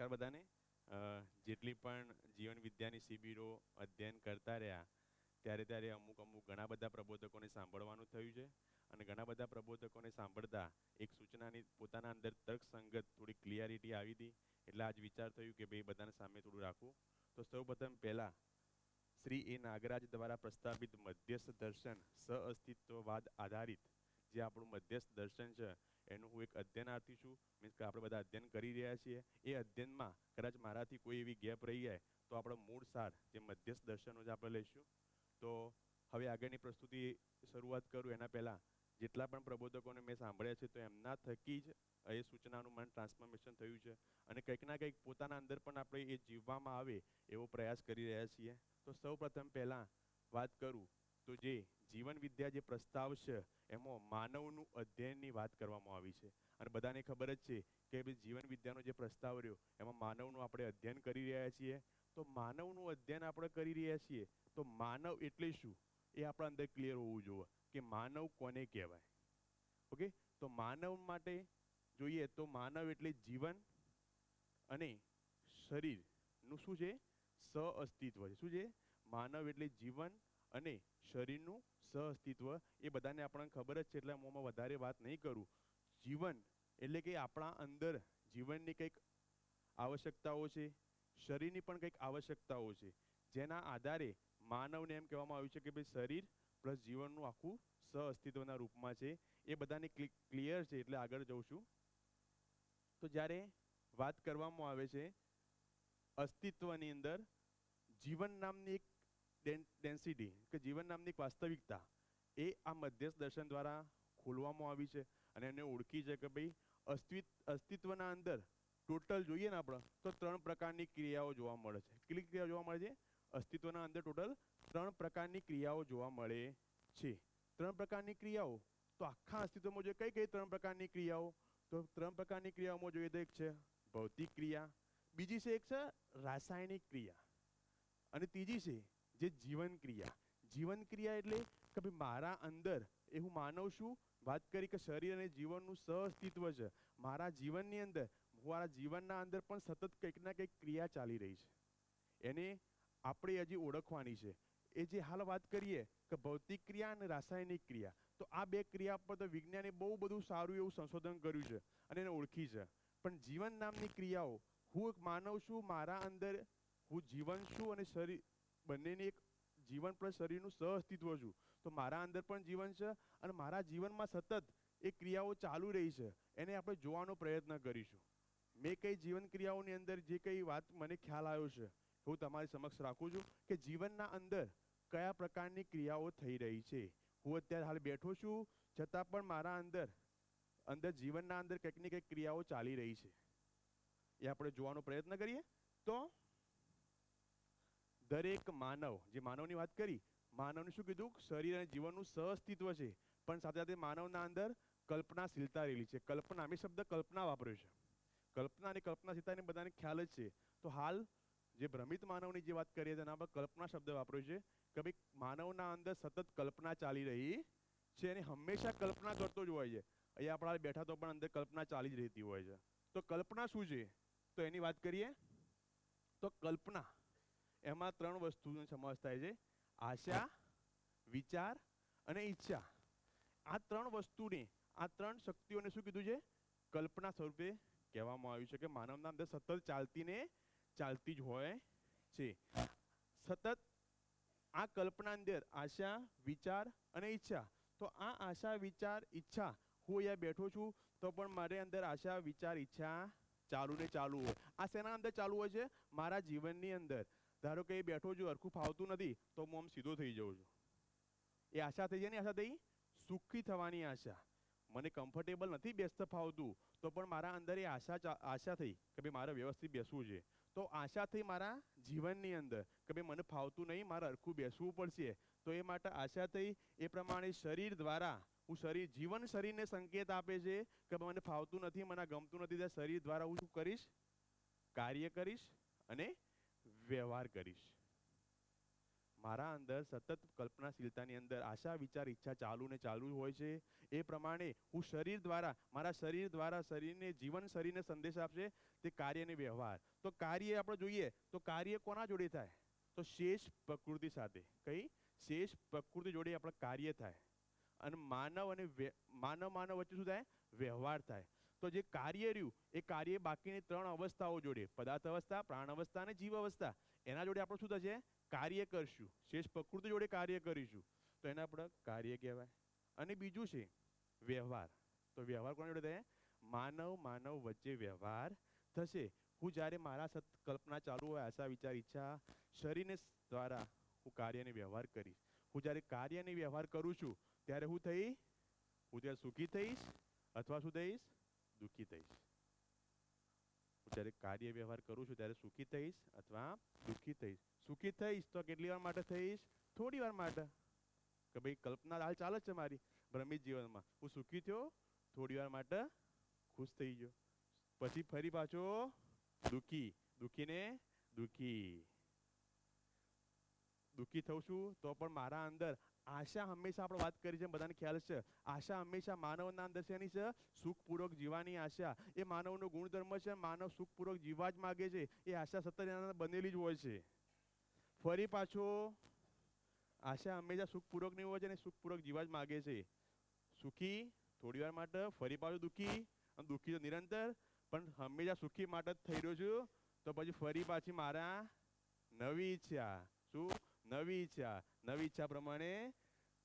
નમસ્કાર બધાને. જેટલી પણ જીવન વિદ્યાની શિબિરો અધ્યયન કરતા રહ્યા ત્યારે અમુક ઘણા બધા પ્રબોધકોને સાંભળવાનું થયું છે અને ઘણા બધા પ્રબોધકોને સાંભળતા એક સૂચનાની પોતાના અંદર તર્કસંગત થોડી ક્લિયરિટી આવી હતી. એટલે આજ વિચાર થયું કે ભાઈ બધાને સામે થોડું રાખવું. તો સૌપ્રથમ પહેલાં શ્રી એ નાગરાજ દ્વારા પ્રસ્તાવિત મધ્યસ્થ દર્શન સઅસ્તિત્વવાદ આધારિત જે આપણું મધ્યસ્થ દર્શન છે એનું હું એક અધ્યયનાર્થી છું. મીન્સ કે આપણે બધા અધ્યયન કરી રહ્યા છીએ. એ અધ્યયનમાં કદાચ મારાથી કોઈ એવી ગેપ રહી જાય તો આપણો મૂળ સાર જે મધ્યસ્થ દર્શનો જ આપણે લઈશું. તો હવે આગળની પ્રસ્તુતિ શરૂઆત કરું એના પહેલાં જેટલા પણ પ્રબોધકોને મેં સાંભળ્યા છે તો એમના થકી જ એ સૂચનાનું મન ટ્રાન્સફોર્મેશન થયું છે અને કંઈક ના કંઈક પોતાના અંદર પણ આપણે એ જીવવામાં આવે એવો પ્રયાસ કરી રહ્યા છીએ. તો સૌપ્રથમ પહેલાં વાત કરું તો જે જીવન વિદ્યા જે પ્રસ્તાવ છે એમાં માનવનું અધ્યયનની વાત કરવામાં આવી છે. અને બધાને ખબર જ છે કે ભાઈ જીવન વિદ્યાનો જે પ્રસ્તાવ રહ્યો એમાં માનવનું આપણે અધ્યયન કરી રહ્યા છીએ. તો માનવનું અધ્યયન આપણે કરી રહ્યા છીએ તો માનવ એટલે શું એ આપણા અંદર ક્લિયર હોવું જોઈએ કે માનવ કોને કહેવાય. ઓકે, તો માનવ માટે જોઈએ તો માનવ એટલે જીવન અને શરીરનું શું છે સહઅસ્તિત્વ છે. શું છે? માનવ એટલે જીવન અને શરીરનું સહઅસ્તિત્વ. એ બધાને આપણને ખબર જ છે એટલે હું વધારે વાત નહીં કરું. જીવન એટલે કે આપણા અંદર જીવનની કંઈક આવશ્યકતાઓ છે, શરીરની પણ કંઈક આવશ્યકતાઓ છે, જેના આધારે માનવને એમ કહેવામાં આવ્યું છે કે ભાઈ શરીર પ્લસ જીવનનું આખું સહઅસ્તિત્વના રૂપમાં છે. એ બધાને ક્લિયર છે એટલે આગળ જઉં છું. તો જ્યારે વાત કરવામાં આવે છે અસ્તિત્વની અંદર જીવન નામની એક ડેન્સિટી કે જીવન નામની એક વાસ્તવિકતા એ આ મધ્યસ્થ દર્શન દ્વારા ખોલવામાં આવી છે અને એને ઓળખી છે કે ભાઈ અસ્તિત્વના અંદર ટોટલ જોઈએ ને આપણે તો 3 પ્રકારની ક્રિયાઓ જોવા મળે છે. કેટલી ક્રિયાઓ જોવા મળે છે? અસ્તિત્વના અંદર ટોટલ 3 પ્રકારની ક્રિયાઓ જોવા મળે છે. 3 પ્રકારની ક્રિયાઓ તો આખા અસ્તિત્વમાં જોઈએ કઈ 3 પ્રકારની ક્રિયાઓ? તો 3 પ્રકારની ક્રિયાઓમાં જોઈએ તો એક છે ભૌતિક ક્રિયા, બીજી છે એક છે રાસાયણિક ક્રિયા અને ત્રીજી છે જે જીવન ક્રિયા. જીવન ક્રિયા એટલે કે ભાઈ મારા અંદર એ હું માનવ છું. વાત કરી કે શરીર અને જીવનનું સહઅસ્તિત્વ છે. મારા જીવનની અંદર મારા જીવનના અંદર પણ સતત કંઈક ના કંઈક ક્રિયા ચાલી રહી છે. એને આપણે હજી ઓળખવાની છે. એ જે હાલ વાત કરીએ કે ભૌતિક ક્રિયા અને રાસાયણિક ક્રિયા તો આ બે ક્રિયા પર તો વિજ્ઞાને બહુ બધું સારું એવું સંશોધન કર્યું છે અને એને ઓળખી છે. પણ જીવન નામની ક્રિયાઓ હું એક માનવ છું, મારા અંદર હું જીવન છું અને શરીર બંનેની એક જીવન પ્લસ શરીરનું સહઅસ્તિત્વ છું. તો મારા અંદર પણ જીવન છે અને મારા જીવનમાં સતત એ ક્રિયાઓ ચાલુ રહી છે. એને આપણે જોવાનો પ્રયત્ન કરીશું. મેં કઈ જીવન ક્રિયાઓની અંદર જે કંઈ વાત મને ખ્યાલ આવ્યો છે હું તમારી સમક્ષ રાખું છું કે જીવનના અંદર કયા પ્રકારની ક્રિયાઓ થઈ રહી છે. હું અત્યારે હાલ બેઠો છું છતાં પણ મારા અંદર જીવનના અંદર કંઈક ને કંઈક ક્રિયાઓ ચાલી રહી છે. એ આપણે જોવાનો પ્રયત્ન કરીએ. તો દરેક માનવ જે માનવની વાત કરી માનવને શું કીધું? શરીર અને જીવનનું સહઅસ્તિત્વ છે. પણ સાથે સાથે માનવના અંદર કલ્પનાશીલતા રહેલી છે. કલ્પના, મેં શબ્દ કલ્પના વાપર્યો છે. કલ્પના અને કલ્પનાશીલતાને બધાને ખ્યાલ જ છે. તો હાલ જે ભ્રમિત માનવની જે વાત કરીએ તેના પર કલ્પના શબ્દ વાપર્યો છે કે ભાઈ માનવના અંદર સતત કલ્પના ચાલી રહી છે અને હંમેશા કલ્પના કરતો જ હોય છે. અહીંયા આપણા બેઠા તો પણ અંદર કલ્પના ચાલી જ રહેતી હોય છે. તો કલ્પના શું છે? તો એની વાત કરીએ તો કલ્પના એમાં 3 વસ્તુનો સમાવેશ થાય છે. આશા, વિચાર અને ઈચ્છા. આ 3 વસ્તુને આ 3 શક્તિઓને શું કીધું છે? કલ્પના સ્વરૂપે કહેવામાં આવ્યું છે કે માનવના અંદર સતત ચાલતી જ હોય છે. સતત આ કલ્પના અંદર આશા, વિચાર અને ઈચ્છા. તો આ આશા, વિચાર, ઈચ્છા હું અહીંયા બેઠો છું તો પણ મારે અંદર આશા, વિચાર, ઈચ્છા ચાલુ ને ચાલુ હોય. આ શેના અંદર ચાલુ હોય છે? મારા જીવનની અંદર. ધારો કે બેઠો છું, હરખું ફાવતું નથી તો હું આમ સીધો થઈ જાઉં છું. એ આશા થઈ જાય ને, આશા થઈ સુખી થવાની આશા. મને કમ્ફર્ટેબલ નથી બેસતા ફાવતું તો પણ મારા અંદર એ આશા થઈ કે ભાઈ મારે વ્યવસ્થિત બેસવું છે. તો આશા થઈ મારા જીવનની અંદર કે ભાઈ મને ફાવતું નહીં, મારે હરખું બેસવું પડશે. તો એ માટે આશા થઈ. એ પ્રમાણે શરીર દ્વારા જીવન શરીરને સંકેત આપે છે કે મને ફાવતું નથી, મને ગમતું નથી, ત્યાં શરીર દ્વારા હું શું કરીશ? કાર્ય કરીશ અને વ્યવહાર કરીશ. મારા અંદર સતત કલ્પનાશીલતાની અંદર આશા વિચાર ઈચ્છા ચાલુ ને ચાલુ હોય છે. એ પ્રમાણે હું શરીર દ્વારા મારા શરીર દ્વારા શરીરને જીવન શરીરને સંદેશ આપશે તે કાર્ય અને વ્યવહાર. તો કાર્ય આપણે જોઈએ તો કાર્ય કોના જોડે થાય? તો શેષ પ્રકૃતિ સાથે. કઈ? શેષ પ્રકૃતિ જોડે આપણે કાર્ય થાય અને માનવ અને માનવ વચ્ચે શું થાય? વ્યવહાર થાય. તો જે કાર્ય રહ્યું એ કાર્ય બાકીની ત્રણ અવસ્થાઓ જોડે, પદાર્થ અવસ્થા, પ્રાણ અવસ્થા અને જીવ અવસ્થા, એના જોડે આપણે શું થશે? કાર્ય કરશું. શેષ પ્રકૃતિ જોડે કાર્ય કરીશું તો એને આપણે કાર્ય કહેવાય. અને બીજું છે વ્યવહાર. તો વ્યવહાર કોના જોડે થાય? માનવ વચ્ચે વ્યવહાર થશે. હું જ્યારે મારા કલ્પના ચાલુ હોય, આશા વિચાર ઈચ્છા શરીરને દ્વારા હું કાર્ય અને વ્યવહાર કરીશ. હું જ્યારે કાર્ય અને વ્યવહાર કરું છું ત્યારે હું થઈશ? હું ત્યારે સુખી થઈશ અથવા શું થઈશ? દુઃખી થઈશ. હું જ્યારે કાર્ય વ્યવહાર કરું છું ત્યારે સુખી થઈશ અથવા દુઃખી થઈશ. સુખી થઈશ તો કેટલી વાર માટે થઈશ? થોડી વાર માટે. કે ભાઈ કલ્પના હાલ ચાલે છે મારી ભ્રમિત જીવનમાં, હું સુખી થયો, થોડી વાર માટે ખુશ થઈ ગયો, પછી ફરી પાછો દુઃખી, દુઃખીને દુઃખી થઉં છું. તો પણ મારા અંદર આશા હંમેશા આપણે વાત કરી છે બધાને ખ્યાલ છે, આશા હંમેશા માનવના અંદર છે એની છે સુખપૂર્વક જીવવાની આશા. એ માનવનો ગુણધર્મ છે. માનવ સુખપૂર્વક જીવવા જ માગે છે. એ આશા સતત એના બનેલી જ હોય છે. ફરી પાછો આશા હંમેશા સુખપૂર્વકની હોય છે અને સુખપૂર્વક જીવવા જ માગે છે. સુખી થોડી વાર માટે, ફરી પાછું દુઃખી, અને દુઃખી તો નિરંતર, પણ હંમેશા સુખી માટે જ થઈ રહ્યો છું. તો પછી ફરી પાછી મારા નવી ઈચ્છા. શું? નવી ઈચ્છા પ્રમાણે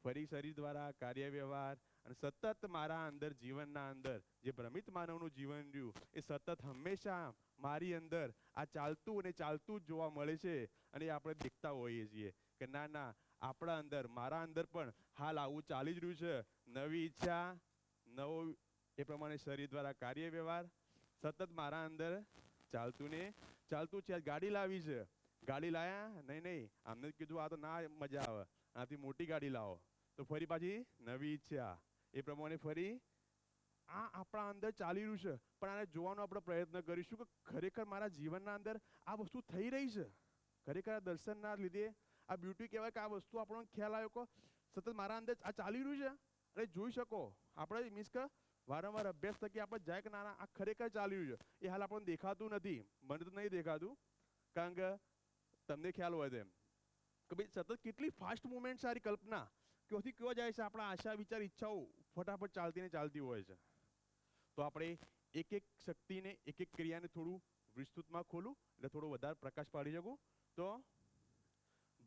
ફરી શરીર દ્વારા કાર્ય વ્યવહાર અને સતત મારા અંદર જીવનના અંદર જે ભ્રમિત માનવનું જીવન રહ્યું એ સતત હંમેશા મારી અંદર આ ચાલતું અને ચાલતું જ જોવા મળે છે. અને આપણે દેખતા હોઈએ છીએ કે ના ના આપણા અંદર, મારા અંદર પણ હાલ આવું ચાલી જ રહ્યું છે. નવી ઈચ્છા, નવો એ પ્રમાણે શરીર દ્વારા કાર્ય વ્યવહાર સતત મારા અંદર ચાલતું ને ચાલતું છે. ગાડી લાવી છે, ગાડી લાયા? નહીં, આમને કીધું આ તો ના મજા આવે, આનાથી મોટી ગાડી લાવો. તો ફરી પાછી નવી ઈચ્છા. એ પ્રમાણે ફરી આ આપણા અંદર ચાલી રહ્યું છે. પણ આને જોવાનો આપણે પ્રયત્ન કરીશું કે ખરેખર મારા જીવનના અંદર આ વસ્તુ થઈ રહી છે. ખરેખર આ દર્શનના લીધે આ બ્યુટી કહેવાય કે આ વસ્તુ આપણને ખ્યાલ આવ્યો કે સતત મારા અંદર આ ચાલી રહ્યું છે. અને જોઈ શકો આપણે મીન્સ કે વારંવાર અભ્યાસ થકી આપણે જાય કે ના આ ખરેખર ચાલી રહ્યું છે. એ હાલ આપણને દેખાતું નથી, મને તો નહીં દેખાતું, કારણ કે તમને ખ્યાલ હોય તેમ કે ભાઈ સતત કેટલી ફાસ્ટ મુવમેન્ટ સારી કલ્પના ક્યાંથી ક્યાં જાય છે. આપણા આશા વિચાર ઈચ્છાઓ ફટાફટ ચાલતી ને ચાલતી હોય છે. તો આપણે એક એક શક્તિને, એક એક ક્રિયાને થોડું વિસ્તૃતમાં ખોલું એટલે થોડો વધારે પ્રકાશ પાડી શકું. તો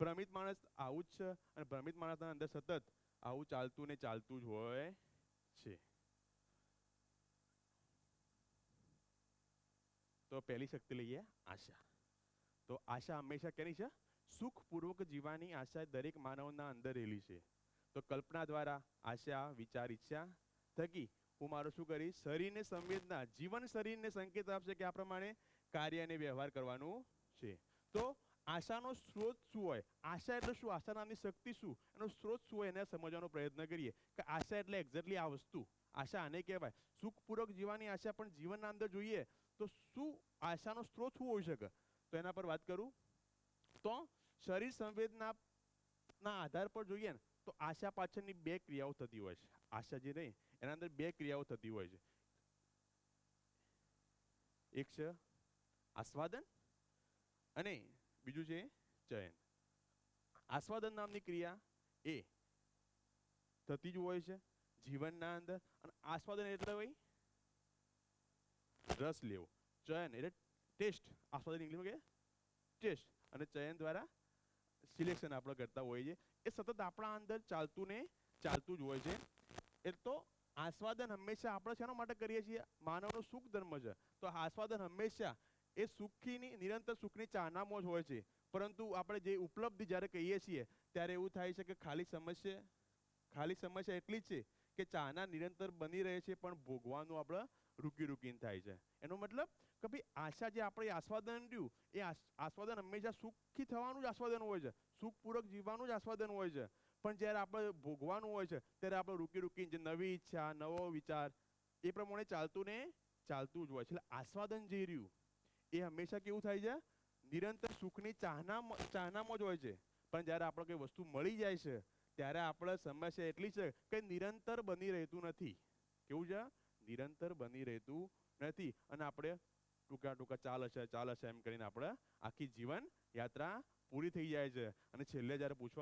ભ્રમિત માણસ આવું જ છે અને ભ્રમિત માણસના અંદર સતત આવું ચાલતું ને ચાલતું જ હોય છે. તો પહેલી શક્તિ લઈએ આશા. તો આશા હંમેશા કેની છે? સુખપૂર્વક જીવવાની આશા દરેક માનવના અંદર રહેલી છે. તો કલ્પના દ્વારા આશા વિચાર ઈચ્છા થકી હું મારું શું કરીશ? શરીરને સંવેદના, જીવન શરીરને સંકેત આપશે કે આ પ્રમાણે કાર્ય અને વ્યવહાર કરવાનું છે. તો આશાનો સ્ત્રોત શું હોય? આશા એટલે શું? આશા નામની શક્તિ શું? એનો સ્ત્રોત શું હોય એને સમજવાનો પ્રયત્ન કરીએ કે આશા એટલે એક્ઝેક્ટલી આ વસ્તુ. આશા આને કહેવાય સુખપૂર્વક જીવવાની આશા. પણ જીવનના અંદર જોઈએ તો શું આશાનો સ્ત્રોત શું હોઈ શકે? તો એના પર વાત કરું તો શરીર સંવેદનાના આધાર પર જોઈએ ને તો આશા પાછળની બે ક્રિયાઓ થતી હોય છે. આશા જે નહીં એના અંદર બે ક્રિયાઓ થતી હોય છે. એક છે આસ્વાદન અને બીજું છે ચયન. આસ્વાદન નામની ક્રિયા એ થતી જ હોય છે જીવનના અંદર. અને આસ્વાદન એટલે ભાઈ રસ લેવો. ચયન એટલે ટેસ્ટ. આસ્વાદન ઇંગ્લિશમાં કે ટેસ્ટ. અને ચયન દ્વારા સિલેક્શન આપણે કરતા હોઈએ છીએ. એ સતત આપણા અંદર ચાલતું ને ચાલતું જ હોય છે. એ તો આસ્વાદન હંમેશા આપણે શેના માટે કરીએ છીએ? માનવનો સુખ ધર્મ છે. તો આસ્વાદન હંમેશા એ સુખીની નિરંતર સુખની ચાહનામાં જ હોય છે. પરંતુ આપણે જે ઉપલબ્ધિ જ્યારે કહીએ છીએ ત્યારે એવું થાય છે કે ખાલી સમસ્યા એટલી જ છે કે ચાહના નિરંતર બની રહે છે પણ ભોગવાનું આપણે રૂકીને થાય છે. એનો મતલબ કે ભાઈ આશા જે આપણે આસ્વાદન રહ્યું એ આસ્વાદન હંમેશા સુખી થવાનું જ આસ્વાદન હોય છે, સુખપૂર્વક જીવવાનું જ આસ્વાદન હોય છે. પણ જ્યારે આપણે ભોગવાનું હોય છે ત્યારે આપણે રૂકીને જે નવી ઈચ્છા, નવો વિચાર એ પ્રમાણે ચાલતું ને ચાલતું જ હોય છે. એટલે આસ્વાદન જે રહ્યું એ હંમેશા કેવું થાય છે? નિરંતર સુખની ચાહનામાં જ હોય છે. પણ જ્યારે આપણે કોઈ વસ્તુ મળી જાય છે ત્યારે આપણે સમસ્યા એટલી છે કે નિરંતર બની રહેતું નથી. કેવું છે? નિરંતર બની રહેતું નથી અને આપણે ટૂંકા ટૂંકા ચાલે છે એમ કરીને આપણે આખી જીવન યાત્રા પૂરી થઈ જાય છે અને છેલ્લે જ્યારે પૂછવા